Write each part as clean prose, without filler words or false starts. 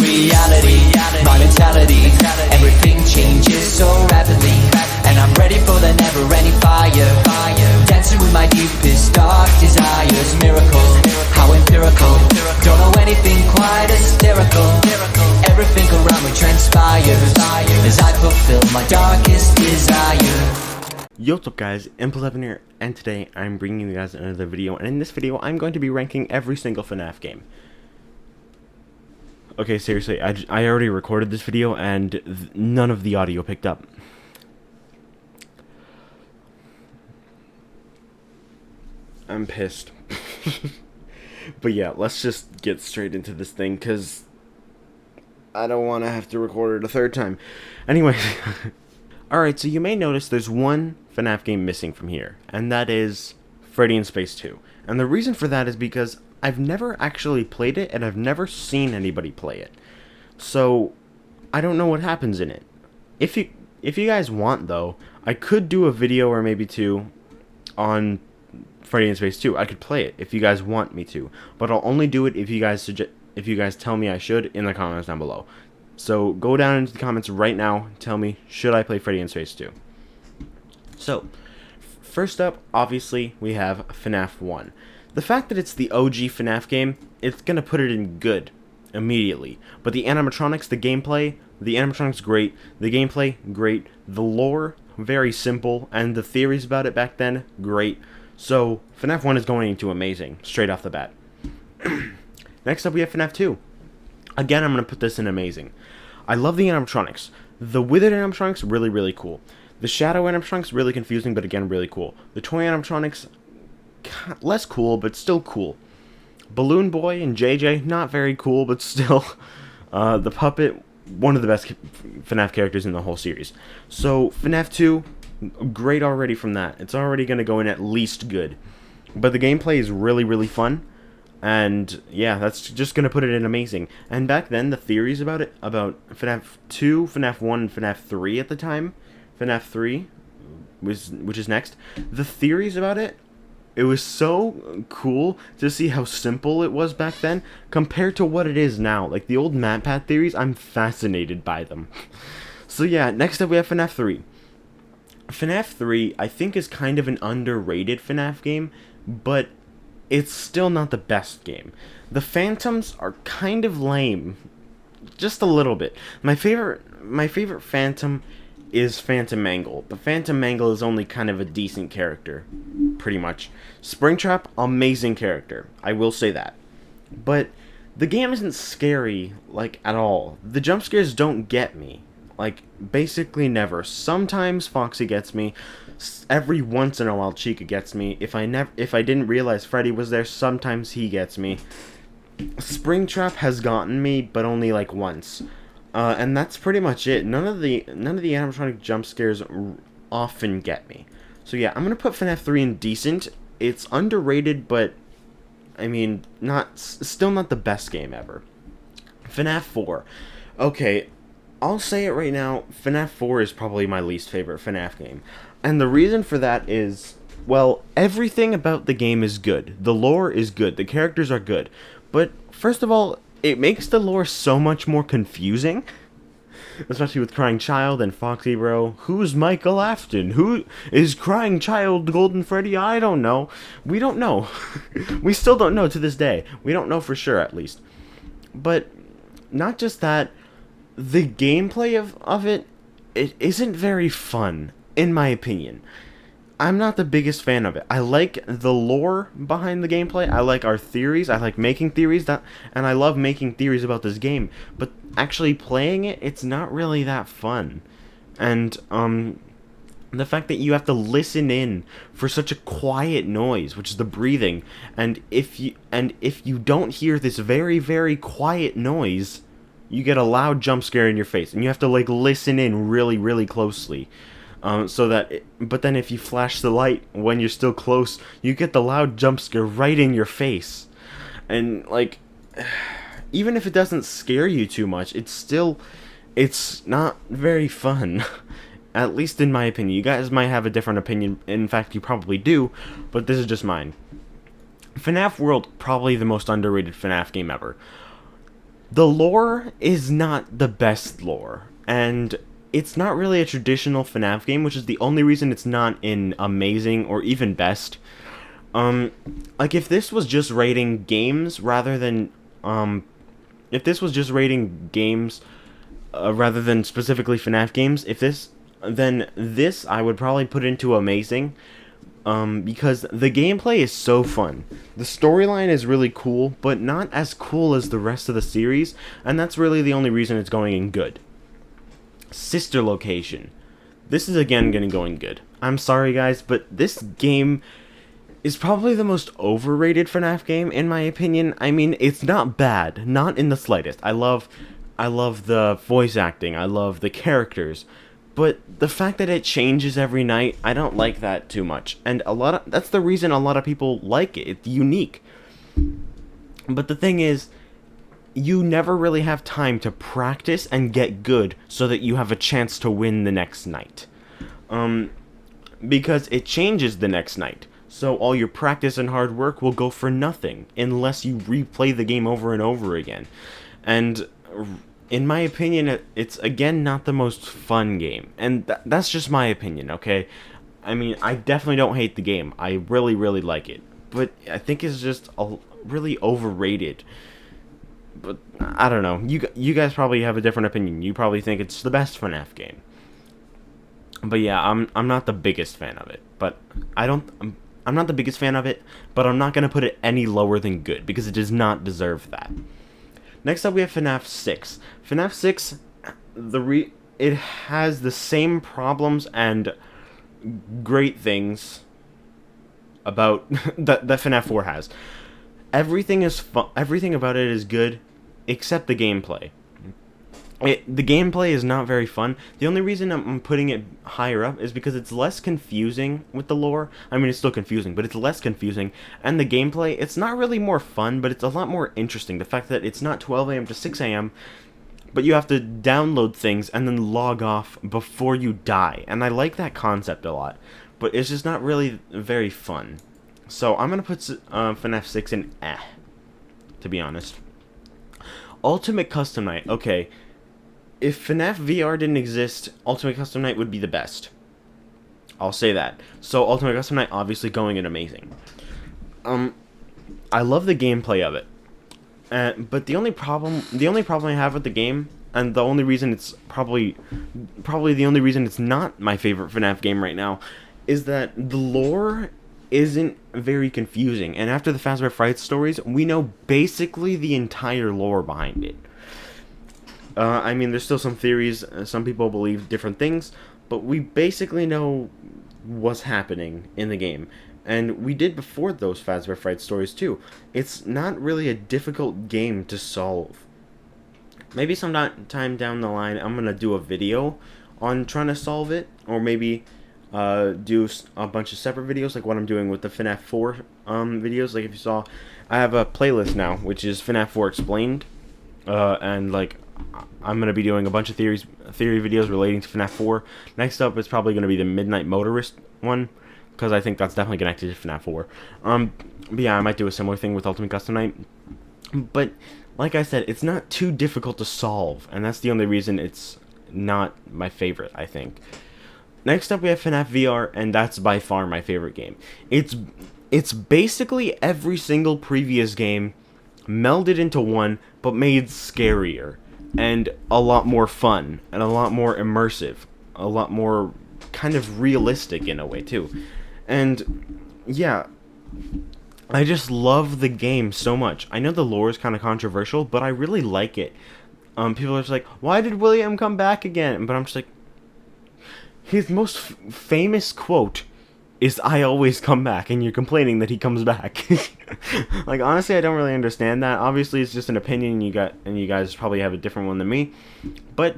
reality. My mentality, everything changes so rapidly, and I'm ready for the never-ending fire. Dancing with my deepest, dark desires. Miracle, how empirical. Don't know anything quite hysterical. Everything around me transpires as I fulfill my darkest desire. Yo, what's up guys, Imp11 here, and today I'm bringing you guys another video, and in this video I'm going to be ranking every single FNAF game. Okay, seriously, I already recorded this video and none of the audio picked up. I'm pissed. But yeah, let's just get straight into this thing, because I don't want to have to record it a third time. Anyway, alright, so you may notice there's one FNAF game missing from here, and that is Freddy in Space 2. And the reason for that is because I've never actually played it, and I've never seen anybody play it. So, I don't know what happens in it. If you guys want, though, I could do a video or maybe two on Freddy in Space 2. I could play it if you guys want me to, but I'll only do it if you guys tell me I should in the comments down below. So go down into the comments right now, tell me, should I play Freddy in Space 2? So, first up, obviously, we have FNAF 1. The fact that it's the OG FNAF game, it's gonna put it in good immediately. But the animatronics, the animatronics great, the gameplay great, the lore very simple, and the theories about it back then great. So FNAF 1 is going into amazing straight off the bat. Next up, we have FNAF 2. Again, I'm gonna put this in amazing. I love the animatronics. The withered animatronics, really, really cool. The shadow animatronics, really confusing, but again, really cool. The toy animatronics, less cool, but still cool. Balloon Boy and JJ, not very cool, but still. The puppet, one of the best FNAF characters in the whole series. So, FNAF 2, great already from that. It's already going to go in at least good. But the gameplay is really, really fun. And, yeah, that's just going to put it in amazing. And back then, the theories about it, about FNAF 2, FNAF 1, and FNAF 3 at the time, FNAF 3, which is next, the theories about it, it was so cool to see how simple it was back then compared to what it is now. Like, the old MatPat theories, I'm fascinated by them. So yeah, next up we have FNAF 3. FNAF 3, I think, is kind of an underrated FNAF game, but it's still not the best game. The Phantoms are kind of lame. Just a little bit. My favorite Phantom is Phantom Mangle. The Phantom Mangle is only kind of a decent character, pretty much. Springtrap, amazing character. I will say that. But the game isn't scary, like, at all. The jump scares don't get me. Like, basically never. Sometimes Foxy gets me. Every once in a while Chica gets me. If I didn't realize Freddy was there, sometimes he gets me. Springtrap has gotten me, but only like once. And that's pretty much it. None of the animatronic jump scares often get me. So yeah, I'm gonna put FNAF 3 in decent. It's underrated, but I mean, still not the best game ever. FNAF 4. Okay, I'll say it right now. FNAF 4 is probably my least favorite FNAF game, and the reason for that is, well, everything about the game is good. The lore is good. The characters are good, but first of all, it makes the lore so much more confusing, especially with Crying Child and Foxy Bro. Who's Michael Afton? Who is Crying Child Golden Freddy? I don't know. We don't know. We still don't know to this day. We don't know for sure, at least. But not just that, the gameplay of it isn't very fun, in my opinion. I'm not the biggest fan of it. I like the lore behind the gameplay. I like our theories. I like making theories, and I love making theories about this game. But actually playing it, it's not really that fun. And the fact that you have to listen in for such a quiet noise, which is the breathing, and if you don't hear this very, very quiet noise, you get a loud jump scare in your face, and you have to like listen in really, really closely. But then if you flash the light when you're still close, you get the loud jump scare right in your face. And, like, even if it doesn't scare you too much, it's not very fun. At least in my opinion. You guys might have a different opinion. In fact, you probably do, but this is just mine. FNAF World, probably the most underrated FNAF game ever. The lore is not the best lore, and it's not really a traditional FNAF game, which is the only reason it's not in amazing or even best. Like if this was just rating games rather than if this was just rating games rather than specifically FNAF games, then this I would probably put into amazing. Because the gameplay is so fun. The storyline is really cool, but not as cool as the rest of the series, and that's really the only reason it's going in good. Sister location. This is again going to go in good. I'm sorry guys, but this game is probably the most overrated FNAF game in my opinion. I mean, it's not bad, not in the slightest. I love the voice acting, I love the characters. But the fact that it changes every night, I don't like that too much. And that's the reason a lot of people like it. It's unique. But the thing is, you never really have time to practice and get good so that you have a chance to win the next night. Because it changes the next night. So all your practice and hard work will go for nothing unless you replay the game over and over again. And in my opinion, it's again not the most fun game, and that's just my opinion, okay? I mean, I definitely don't hate the game. I really, really like it, but I think it's just really overrated. But I don't know. You guys probably have a different opinion. You probably think it's the best FNAF game. But yeah, I'm not the biggest fan of it. But I'm not the biggest fan of it. But I'm not gonna put it any lower than good because it does not deserve that. Next up, we have FNAF 6. FNAF 6, it has the same problems and great things about that FNAF 4 has. Everything is everything about it is good, except the gameplay. The gameplay is not very fun. The only reason I'm putting it higher up is because it's less confusing with the lore. I mean, it's still confusing, but it's less confusing. And the gameplay, it's not really more fun, but it's a lot more interesting. The fact that it's not 12 a.m. to 6 a.m., but you have to download things and then log off before you die. And I like that concept a lot, but it's just not really very fun. So I'm going to put FNAF 6 in to be honest. Ultimate Custom Night, okay. If FNAF VR didn't exist, Ultimate Custom Night would be the best. I'll say that. So Ultimate Custom Night obviously going in amazing. I love the gameplay of it. But the only problem I have with the game, and the only reason it's probably the only reason it's not my favorite FNAF game right now, is that the lore isn't very confusing. And after the Fazbear Fright stories, we know basically the entire lore behind it. I mean, there's still some theories. Some people believe different things, but we basically know what's happening in the game. And we did before those Fazbear Fright stories, too. It's not really a difficult game to solve. Maybe sometime down the line, I'm going to do a video on trying to solve it, or maybe do a bunch of separate videos, like what I'm doing with the FNAF 4 videos. Like, if you saw, I have a playlist now, which is FNAF 4 Explained, and, like, I'm going to be doing a bunch of theory videos relating to FNAF 4. Next up is probably going to be the Midnight Motorist one, because I think that's definitely connected to FNAF 4. But yeah, I might do a similar thing with Ultimate Custom Night. But, like I said, it's not too difficult to solve, and that's the only reason it's not my favorite, I think. Next up, we have FNAF VR, and that's by far my favorite game. It's basically every single previous game melded into one, but made scarier. And a lot more fun, and a lot more immersive, a lot more kind of realistic in a way too. And yeah, I just love the game so much. I know the lore is kind of controversial, but I really like it. People are just like, why did William come back again? But I'm just like, his most famous quote is "I always come back," and you're complaining that he comes back. Like, honestly, I don't really understand that. Obviously, it's just an opinion and you guys probably have a different one than me. But,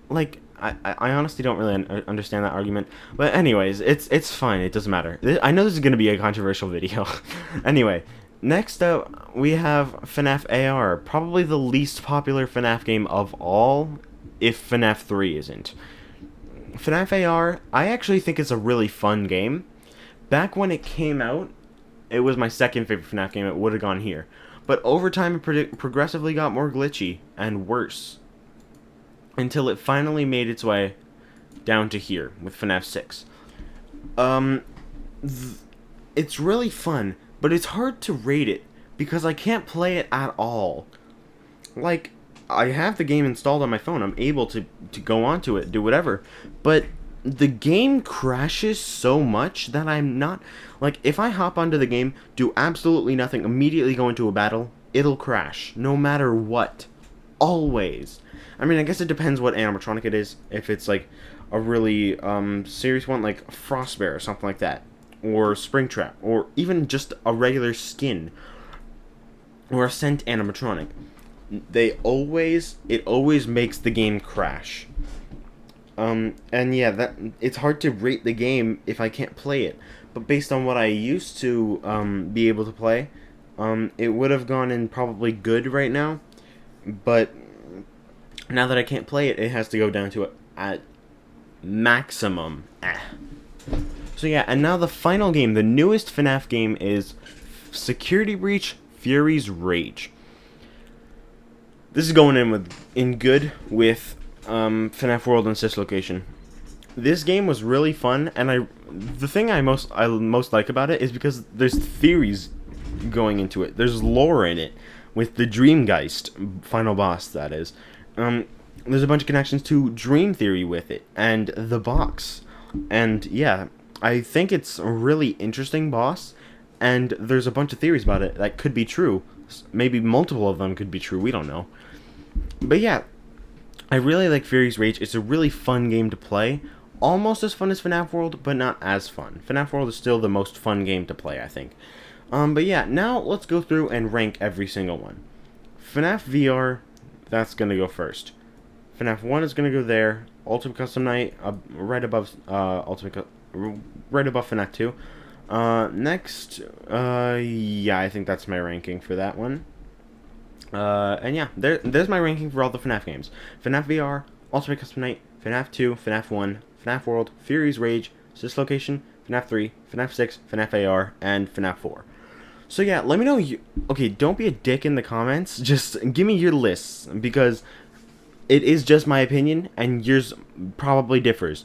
like, I honestly don't really understand that argument. But anyways, it's fine. It doesn't matter. I know this is going to be a controversial video. Anyway, next up, we have FNAF AR. Probably the least popular FNAF game of all, if FNAF 3 isn't. FNAF AR, I actually think it's a really fun game. Back when it came out, it was my second favorite FNAF game. It would have gone here. but over time it progressively got more glitchy and worse, until it finally made its way down to here with FNAF 6. It's really fun, but it's hard to rate it because I can't play it at all. Like, I have the game installed on my phone. I'm able to go onto it, do whatever. But the game crashes so much that I'm not... Like, if I hop onto the game, do absolutely nothing, immediately go into a battle, it'll crash. No matter what. Always. I mean, I guess it depends what animatronic it is. If it's, like, a really serious one, like Frostbear or something like that. Or Springtrap. Or even just a regular skin. Or a scent animatronic. It always makes the game crash. And yeah, it's hard to rate the game if I can't play it. But based on what I used to be able to play, it would have gone in probably good right now. But now that I can't play it, it has to go down to at maximum. So yeah, and now the final game, the newest FNAF game, is Security Breach: Fury's Rage. This is going in good with FNAF World and Sis Location. This game was really fun, and the thing I most like about it is because there's theories going into it. There's lore in it with the Dreamgeist final boss. That is, there's a bunch of connections to Dream Theory with it and the box, and yeah, I think it's a really interesting boss. And there's a bunch of theories about it that could be true. Maybe multiple of them could be true. We don't know. But yeah, I really like Fury's Rage. It's a really fun game to play. Almost as fun as FNAF World, but not as fun. FNAF World is still the most fun game to play, I think. But yeah, now let's go through and rank every single one. FNAF VR, that's going to go first. FNAF 1 is going to go there. Ultimate Custom Night, right above FNAF 2. Next, yeah, I think that's my ranking for that one. And yeah, there's my ranking for all the FNAF games. FNAF VR, Ultimate Custom Night, FNAF 2, FNAF 1, FNAF World, Fury's Rage, Sis Location, FNAF 3, FNAF 6, FNAF AR, and FNAF 4. So yeah, let me know okay, don't be a dick in the comments, just give me your lists, because it is just my opinion, and yours probably differs.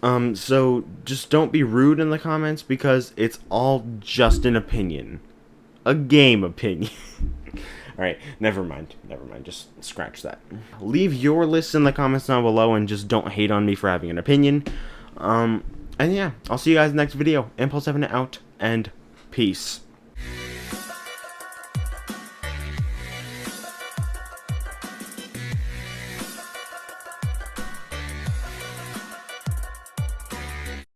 So just don't be rude in the comments, because it's all just an opinion. A game opinion. Alright, never mind, just scratch that. Leave your lists in the comments down below, and just don't hate on me for having an opinion. And yeah, I'll see you guys in the next video. Impulse 7 out, and peace.